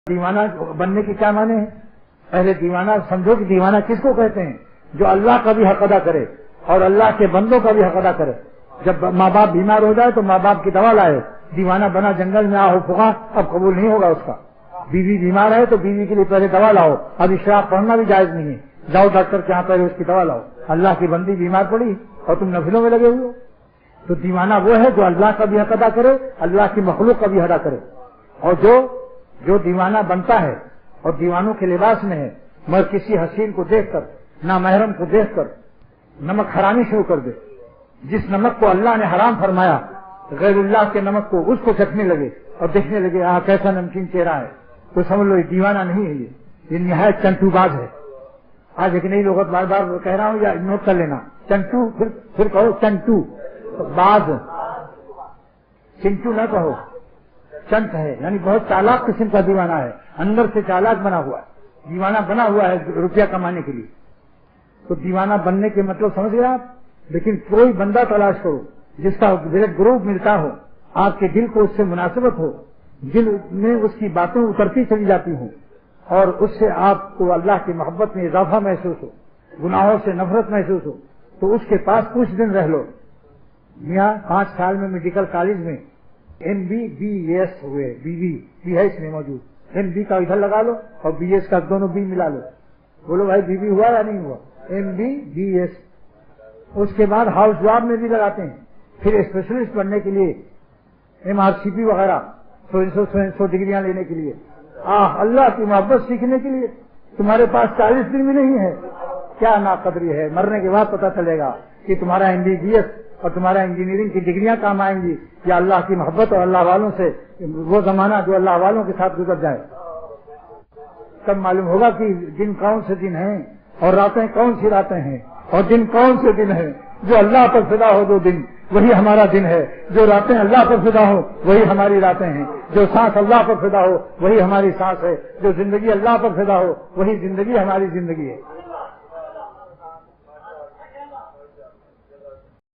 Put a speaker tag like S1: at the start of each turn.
S1: دیوانہ بننے کے کیا معنی ہیں؟ پہلے دیوانہ سمجھو کہ دیوانہ کس کو کہتے ہیں؟ جو اللہ کا بھی حق ادا کرے اور اللہ کے بندوں کا بھی حق ادا کرے۔ جب ماں باپ بیمار ہو جائے تو ماں باپ کی دوا لائے، دیوانہ بنا جنگل میں آہو پھگا، اب قبول نہیں ہوگا اس کا۔ بیوی بیمار ہے تو بیوی کے لیے پہلے دوا لاؤ، اب شراب پڑھنا بھی جائز نہیں ہے، جاؤ ڈاکٹر کے یہاں پہلے اس کی دوا لاؤ۔ اللہ کی بندی بیمار پڑی اور تم نفلوں میں لگے ہوئے ہو، تو دیوانہ وہ ہے جو اللہ کا بھی حق ادا کرے، اللہ کی مخلوق کا بھی ادا کرے۔ اور جو دیوانہ بنتا ہے اور دیوانوں کے لباس میں ہے، مگر کسی حسین کو دیکھ کر، نامحرم کو دیکھ کر نمک حرامی شروع کر دے، جس نمک کو اللہ نے حرام فرمایا غیر اللہ کے نمک کو اس کو چکھنے لگے اور دیکھنے لگے کیسا نمکین چہرہ ہے، تو سمجھ لو یہ دیوانہ نہیں ہے، یہ نہایت چنٹو باز ہے۔ آج ایک نئی لغت بار بار کہہ رہا ہوں، یا نوٹ کر لینا، چنٹو، پھر کہو چنٹو باز، چنٹو نہ کہو، چنٹ ہے، یعنی بہت چالاک قسم کا دیوانہ ہے، اندر سے چالاک بنا ہوا ہے، دیوانہ بنا ہوا ہے روپیہ کمانے کے لیے۔ تو دیوانہ بننے کے مطلب سمجھ گئے آپ؟ لیکن کوئی بندہ تلاش کرو جس کا بلڈ گروپ ملتا ہو، آپ کے دل کو اس سے مناسبت ہو، دل میں اس کی باتیں اترتی چلی جاتی ہوں اور اس سے آپ کو اللہ کی محبت میں اضافہ محسوس ہو، گناہوں سے نفرت محسوس ہو، تو اس کے پاس کچھ دن رہ لو۔ میاں 5 سال میں میڈیکل کالج میں MBBS ہوئے، بی ہے اس میں موجود، MB کا ادھر لگا لو اور BS کا دونوں B ملا لو، بولو بھائی BB ہوا یا نہیں ہوا؟ MBBS۔ اس کے بعد ہاؤس جاب میں بھی لگاتے ہیں، پھر اسپیشلسٹ بننے کے لیے MRCP وغیرہ 100 ڈگریاں لینے کے لیے، اللہ کی محبت سیکھنے کے لیے تمہارے پاس 40 دن بھی نہیں ہے، کیا ناقدری ہے۔ مرنے کے بعد پتہ چلے گا کہ تمہارا MBBS اور تمہارا انجینئرنگ کی ڈگریاں کام آئیں گی یا اللہ کی محبت اور اللہ والوں سے وہ زمانہ جو اللہ والوں کے ساتھ گزر جائے۔ تب معلوم ہوگا کہ دن کون سے دن ہیں اور راتیں کون سی راتیں ہیں، اور دن کون سے دن ہیں۔ جو اللہ پر فدا ہو جو دن وہی ہمارا دن ہے، جو راتیں اللہ پر فدا ہو وہی ہماری راتیں ہیں، جو سانس اللہ پر فدا ہو وہی ہماری سانس ہے، جو زندگی اللہ پر فدا ہو وہی زندگی ہماری زندگی ہے۔